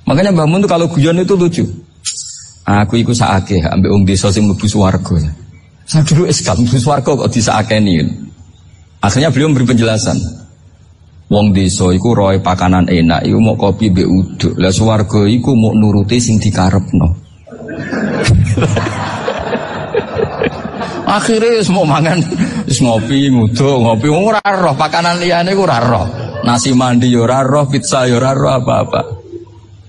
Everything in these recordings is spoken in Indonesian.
Makanya Mbah Mun tuh kalau guyon itu lucu. Aku iku sakake ambek wong desa sing mlebu swarga. Saya dulu eskal mlebu swarga kok disakeni. Akhirnya beliau memberi penjelasan. Wong desa iku roe pakanan enak, iku mau kopi mbek uduk. Lah swarga iku mau nuruti sing dikarepno. Akhirnya semua mangan, ngopi, nguduk, ngopi, ora roh pakanan liyane ku ora roh. Nasi mandi yo ora roh, pizza yo ora roh apa-apa.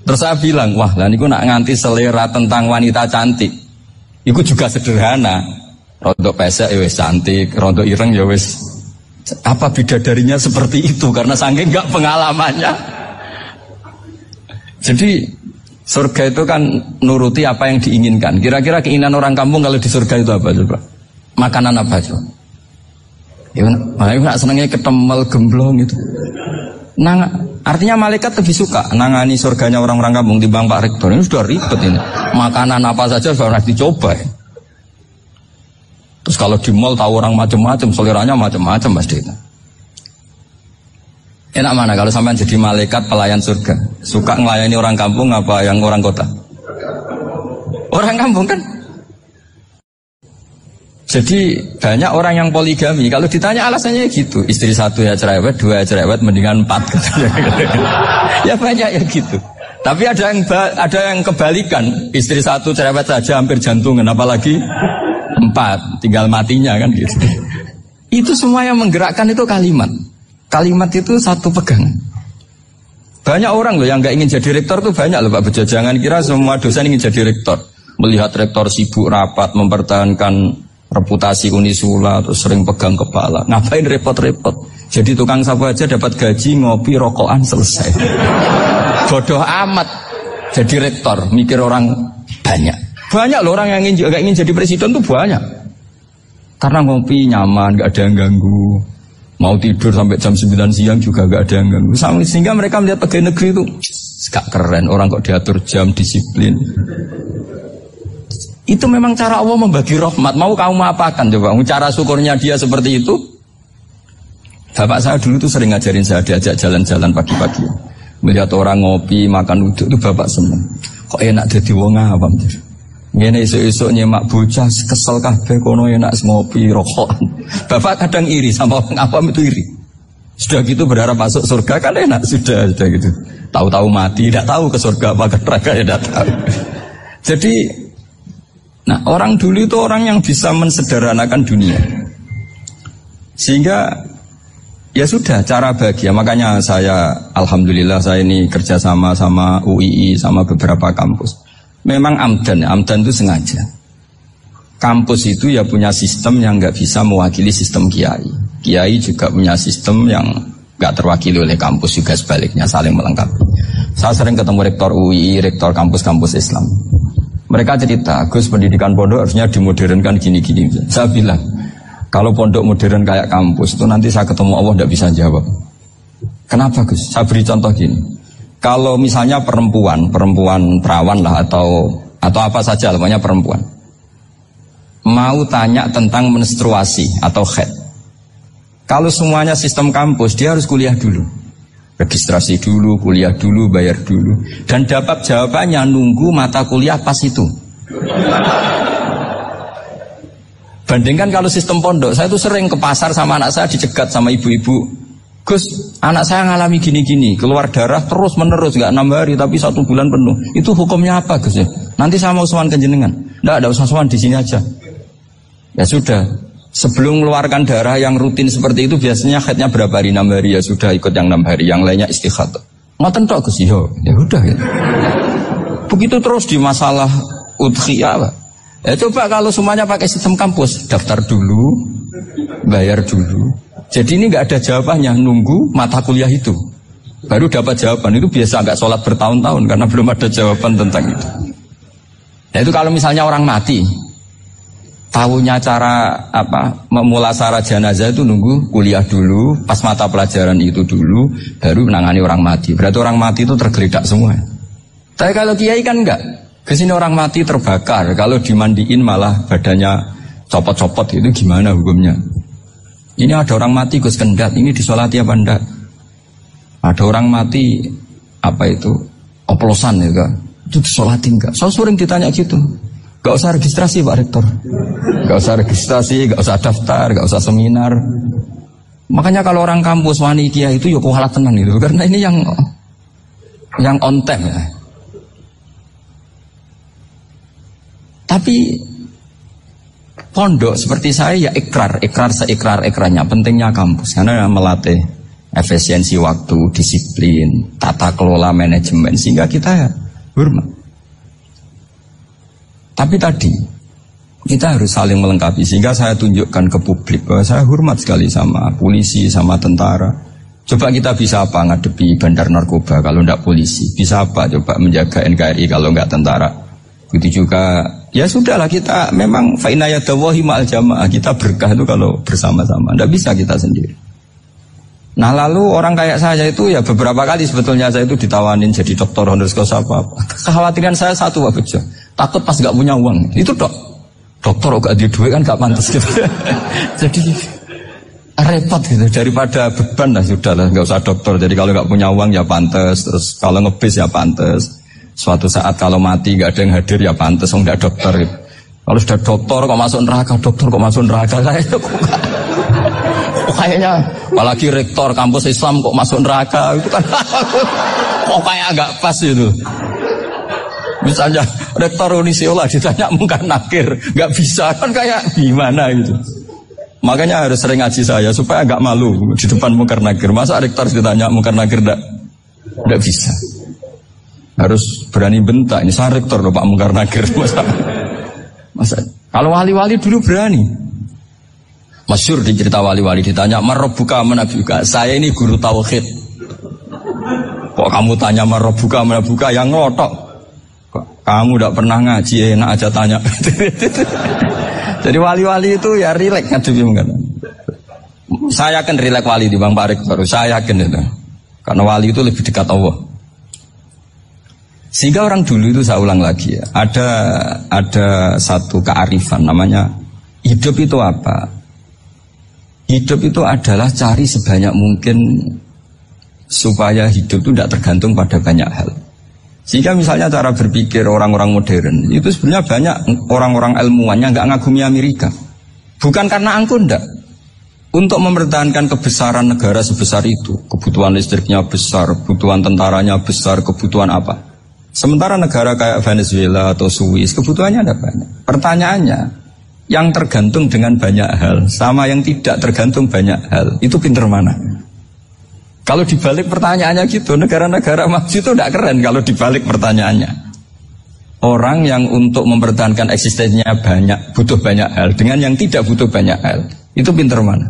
Terus saya bilang, wah lah niku nak nganti selera tentang wanita cantik. Iku juga sederhana. Rondo pesek ya wis cantik, rondo ireng ya wis. Apa bidadarinya seperti itu karena saking enggak pengalamannya. Jadi surga itu kan nuruti apa yang diinginkan. Kira-kira keinginan orang kampung kalau di surga itu apa coba? Makanan apa coba? Ya, makanya senengnya ketemel gemblong itu. Nah, artinya malaikat lebih suka nangani surganya orang-orang kampung timbang Pak Rektor. Ini sudah ribet ini. Makanan apa saja sudah harus dicoba. Terus kalau di mall tahu orang macam-macam, seleranya macam-macam pasti. Enak mana kalau sampai jadi malaikat pelayan surga? Suka melayani orang kampung apa yang orang kota? Orang kampung kan? Jadi banyak orang yang poligami. Kalau ditanya alasannya gitu, istri satu ya cerewet, dua ya cerewet, mendingan 4 gitu. Ya banyak ya gitu. Tapi ada yang kebalikan, istri satu cerewet saja hampir jantungan, apalagi 4, tinggal matinya kan gitu. Itu semua yang menggerakkan itu kalimat. Kalimat itu satu pegangan. Banyak orang loh yang nggak ingin jadi rektor tuh banyak loh Pak Bejo. Jangan kira semua dosen ingin jadi rektor. Melihat rektor sibuk rapat mempertahankan reputasi Unisula terus sering pegang kepala. Ngapain repot-repot? Jadi tukang sapu aja dapat gaji, ngopi, rokokan selesai. Bodoh amat jadi rektor, mikir orang banyak. Banyak loh orang yang gak ingin jadi presiden tuh banyak. Karena ngopi nyaman, gak ada yang ganggu. Mau tidur sampai jam 9 siang juga gak ada yang ganggu. Sehingga mereka melihat pegawai negeri itu gak keren, orang kok diatur jam, disiplin. Itu memang cara Allah membagi rahmat. Mau kamu apakan coba? Cara syukurnya dia seperti itu. Bapak saya dulu tuh sering ngajarin saya, diajak jalan-jalan pagi-pagi. Melihat orang ngopi, makan uduk itu bapak seneng. Kok enak jadi wong awam. Ngene esuk-esuk nyemak bocah kesel kabeh kono enak ngopi rokokan. Bapak kadang iri sama orang awam itu iri. Sudah gitu berharap masuk surga kan enak sudah gitu. Tahu-tahu mati, tidak tahu ke surga apa ke neraka ya tidak tahu. Jadi nah, orang dulu itu orang yang bisa mensederhanakan dunia. Sehingga ya sudah cara bahagia. Makanya saya alhamdulillah saya ini kerjasama sama UII sama beberapa kampus. Memang amdan itu sengaja. Kampus itu ya punya sistem yang nggak bisa mewakili sistem kiai. Kiai juga punya sistem yang nggak terwakili oleh kampus juga sebaliknya saling melengkapi. Saya sering ketemu rektor UII, rektor kampus-kampus Islam. Mereka cerita, Gus pendidikan pondok harusnya dimodernkan gini-gini. Saya bilang, kalau pondok modern kayak kampus itu nanti saya ketemu Allah tidak bisa jawab. Kenapa Gus? Saya beri contoh gini. Kalau misalnya perempuan perawan lah atau apa saja, namanya perempuan, mau tanya tentang menstruasi atau haid. Kalau semuanya sistem kampus, dia harus kuliah dulu. Registrasi dulu, kuliah dulu, bayar dulu. Dan dapat jawabannya nunggu mata kuliah pas itu. Bandingkan kalau sistem pondok, saya tuh sering ke pasar sama anak saya dicegat sama ibu-ibu. Gus, anak saya ngalami gini-gini, keluar darah terus menerus, gak 6 hari tapi 1 bulan penuh. Itu hukumnya apa Gus ya? Nanti saya mau sowan ke jenengan. Nggak usah sowan di sini aja. Ya sudah. Sebelum mengeluarkan darah yang rutin seperti itu biasanya haidnya berapa hari? 6 hari ya sudah ikut yang 6 hari, yang lainnya istighatsah. Ngoten tok Gus ya udah gitu. Begitu terus di masalah udhiyah Pak. Ya coba kalau semuanya pakai sistem kampus, daftar dulu, bayar dulu. Jadi ini nggak ada jawabannya, nunggu mata kuliah itu. Baru dapat jawaban. Itu biasa nggak sholat bertahun-tahun karena belum ada jawaban tentang itu. Nah itu kalau misalnya orang mati, tahunya cara memulasara jenazah itu nunggu kuliah dulu, pas mata pelajaran itu dulu, baru menangani orang mati. Berarti orang mati itu tergeledak semua. Tapi kalau kiai kan enggak. Kesini orang mati terbakar, kalau dimandiin malah badannya copot-copot, itu gimana hukumnya? Ini ada orang mati Gus Kendat, ini disolati apa enggak? Ada orang mati oplosan ya kan. Itu disolatin enggak? Saya sering ditanya gitu. Gak usah registrasi Pak Rektor. Gak usah registrasi, gak usah daftar, gak usah seminar. Makanya kalau orang kampus wani kiai itu ya kualat tenan gitu. Karena ini yang on time ya. Tapi pondok seperti saya ya ikrar seikrar-ikrarnya. Pentingnya kampus karena melatih efisiensi waktu, disiplin, tata kelola manajemen sehingga kita hormat. Tapi tadi kita harus saling melengkapi sehingga saya tunjukkan ke publik bahwa saya hormat sekali sama polisi, sama tentara. Coba kita bisa apa ngadepi bandar narkoba kalau tidak polisi? Bisa apa coba menjaga NKRI kalau nggak tentara? Begitu juga ya sudahlah kita memang fa inna yadallahi ma'al jamaah, kita berkah itu kalau bersama-sama. Tidak bisa kita sendiri. Nah lalu orang kayak saya itu ya beberapa kali sebetulnya saya itu ditawanin jadi dokter honoris causa apa. Kekhawatiran saya satu Pak Bejo, takut pas gak punya uang. Itu dokter gak ada duit kan gak pantas gitu. Jadi repot gitu, daripada beban lah sudahlah gak usah dokter. Jadi kalau gak punya uang ya pantas, terus kalau ngebis ya pantas. Suatu saat kalau mati gak ada yang hadir ya pantas, gak dokter gitu. Kalau sudah dokter kok masuk neraka, dokter kok masuk neraka kayaknya apalagi rektor kampus Islam kok masuk neraka itu kan kok kayak agak pas itu. Misalnya rektor Unisiola ditanya mungkar nakir nggak bisa kan kayak gimana gitu. Makanya harus sering ngaji saya supaya agak malu di depan mungkar nakir. Masa rektor ditanya mungkar nakir nggak bisa. Harus berani bentak ini saya rektor loh Pak mungkar nakir masa kalau wali-wali dulu berani. Masyhur di cerita wali-wali ditanya marabbuka manabuka, saya ini guru tauhid. Kok kamu tanya marabbuka manabuka yang ngotok? Kamu tidak pernah ngaji enak aja tanya. Jadi wali-wali itu ya rileks ngadepi mungkin. Saya yakin rileks wali di Bang Pak Rektor, saya yakin itu. Karena wali itu lebih dekat Allah. Sehingga orang dulu itu saya ulang lagi ya, ada satu kearifan namanya hidup itu apa? Hidup itu adalah cari sebanyak mungkin supaya hidup itu tidak tergantung pada banyak hal. Sehingga misalnya cara berpikir orang-orang modern itu sebenarnya banyak orang-orang ilmuwannya nggak ngagumi Amerika. Bukan karena angkuh ndak. Untuk mempertahankan kebesaran negara sebesar itu, kebutuhan listriknya besar, kebutuhan tentaranya besar, kebutuhan apa? Sementara negara kayak Venezuela atau Swiss kebutuhannya ada banyak. Pertanyaannya, yang tergantung dengan banyak hal sama yang tidak tergantung banyak hal itu pinter mana? Kalau dibalik pertanyaannya gitu, negara-negara maju itu tidak keren kalau dibalik pertanyaannya. Orang yang untuk mempertahankan eksistensinya banyak, butuh banyak hal dengan yang tidak butuh banyak hal itu pinter mana?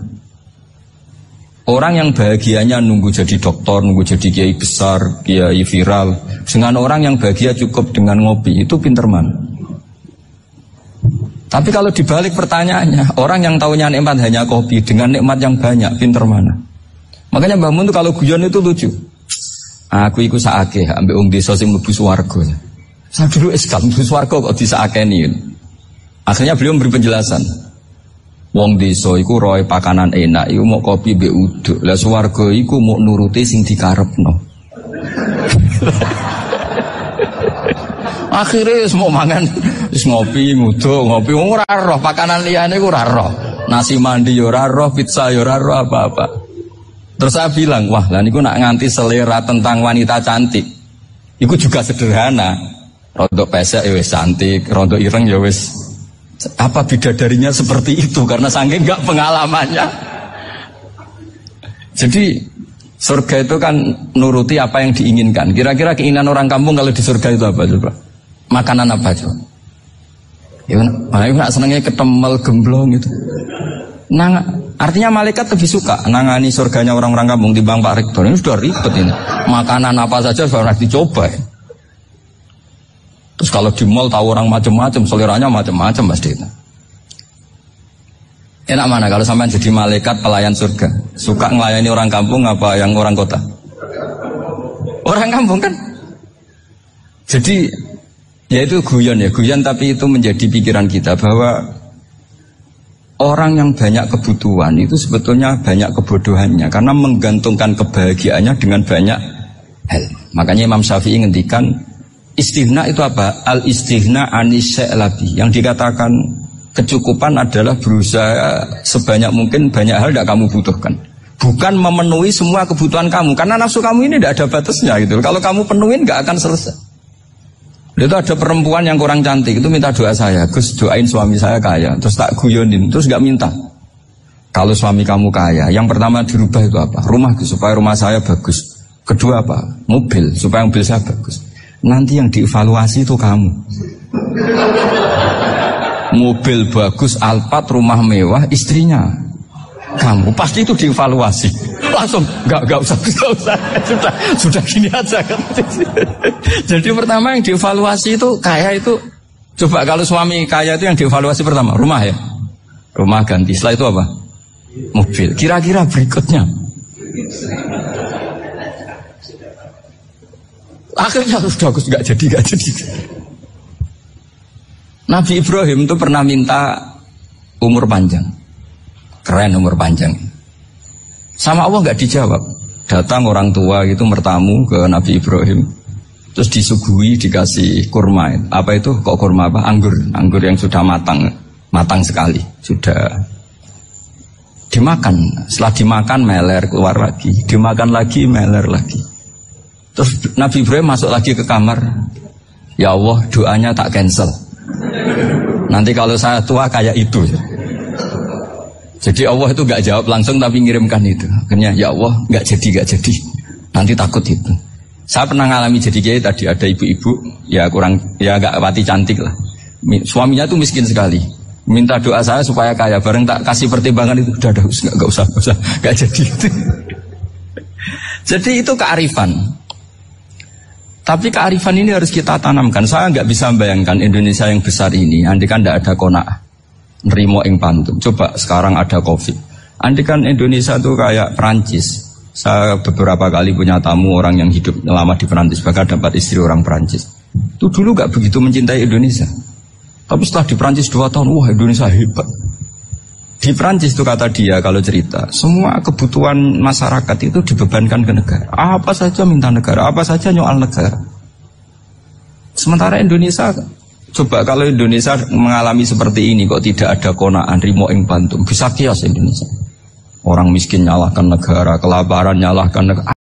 Orang yang bahagianya nunggu jadi dokter, nunggu jadi kiai besar, kiai viral, dengan orang yang bahagia cukup dengan ngopi itu pinter mana? Tapi kalau dibalik pertanyaannya, orang yang tahunya nikmat hanya kopi dengan nikmat yang banyak, pinter mana? Makanya Mbah Mun itu kalau guyon itu lucu. Aku ikut saake, ambil wong desa sing mlebu swarga. Saya dulu eskal mlebu swarga kok disakeni. Akhirnya beliau memberi penjelasan. Wong desa iku roe pakanan enak, iku mau kopi mbek uduk. Lah swarga iku mau nuruti sing dikarepno. Akhirnya semua mangan ngopi, nguduk, ngopi ora roh pakanan liyane ku ora roh. Nasi mandi yo ora roh, pizza yo ora roh apa-apa. Terus saya bilang, wah lah niku nak nganti selera tentang wanita cantik. Iku juga sederhana. Rodok pesek ya wis cantik, rodok ireng ya wis. Apa bidadarinya seperti itu karena saking enggak pengalamannya. Jadi surga itu kan nuruti apa yang diinginkan. Kira-kira keinginan orang kampung kalau di surga itu apa coba? Makanan apa coba? Ya, nak senengnya ketemel gemblong itu. Nah, artinya malaikat lebih suka nangani surganya orang-orang kampung timbang Pak Rektor. Ini sudah ribet ini. Makanan apa saja sudah dicoba. Ya. Terus kalau di mall tahu orang macam-macam, seleranya macam-macam pasti itu. Enak mana kalau sampai jadi malaikat pelayan surga? Suka ngelayani orang kampung apa yang orang kota? Orang kampung kan? Jadi ya itu guyon tapi itu menjadi pikiran kita bahwa orang yang banyak kebutuhan itu sebetulnya banyak kebodohannya karena menggantungkan kebahagiaannya dengan banyak hal. Makanya Imam Syafi'i ngendikan istighna itu apa? Al istighna anis sya'labi. Yang dikatakan kecukupan adalah berusaha sebanyak mungkin banyak hal tidak kamu butuhkan. Bukan memenuhi semua kebutuhan kamu, karena nafsu kamu ini tidak ada batasnya gitu. Kalau kamu penuhin nggak akan selesai. Itu ada perempuan yang kurang cantik itu minta doa saya, Gus doain suami saya kaya, terus tak guyonin, terus nggak minta. Kalau suami kamu kaya, yang pertama dirubah itu apa? Rumah, supaya rumah saya bagus. Kedua apa? Mobil, supaya mobil saya bagus. Nanti yang dievaluasi itu kamu. Mobil bagus, Alphard, rumah mewah, istrinya kamu, pasti itu dievaluasi. Langsung, enggak usah, sudah gini aja. Jadi pertama yang dievaluasi itu kaya itu, coba kalau suami kaya itu yang dievaluasi pertama, rumah ya? Rumah ganti, setelah itu apa? Mobil. Kira-kira berikutnya. Akhirnya sudah bagus, enggak jadi. Nabi Ibrahim itu pernah minta umur panjang. Keren umur panjang. Sama Allah nggak dijawab. Datang orang tua itu bertamu ke Nabi Ibrahim. Terus disuguhi dikasih kurma. Apa itu? Kok kurma apa? Anggur. Anggur yang sudah matang sekali. Sudah dimakan. Setelah dimakan meler keluar lagi. Dimakan lagi meler lagi. Terus Nabi Ibrahim masuk lagi ke kamar. Ya Allah, doanya tak cancel. Nanti kalau saya tua kayak itu. Jadi Allah itu gak jawab langsung tapi ngirimkan itu. Akhirnya ya Allah gak jadi. Nanti takut itu. Saya pernah ngalami jadi kiai tadi ada ibu-ibu ya gak pati cantik lah. Suaminya tuh miskin sekali. Minta doa saya supaya kaya. Bareng tak kasih pertimbangan itu udah gak usah gak jadi itu. Jadi itu kearifan. Tapi kearifan ini harus kita tanamkan. Saya nggak bisa membayangkan Indonesia yang besar ini andai kan tidak ada qanaah. Nerimo ing pantum. Coba sekarang ada Covid. Andikan Indonesia tuh kayak Perancis. Saya beberapa kali punya tamu orang yang hidup lama di Perancis, bahkan dapat istri orang Perancis. Itu dulu gak begitu mencintai Indonesia. Tapi setelah di Perancis 2 tahun, wah Indonesia hebat. Di Perancis itu kata dia kalau cerita, semua kebutuhan masyarakat itu dibebankan ke negara. Apa saja minta negara, apa saja nyoal negara. Sementara Indonesia, coba kalau Indonesia mengalami seperti ini kok tidak ada qanaah rimo ing pantum, bisa kias Indonesia. Orang miskin nyalahkan negara, kelaparan nyalahkan negara.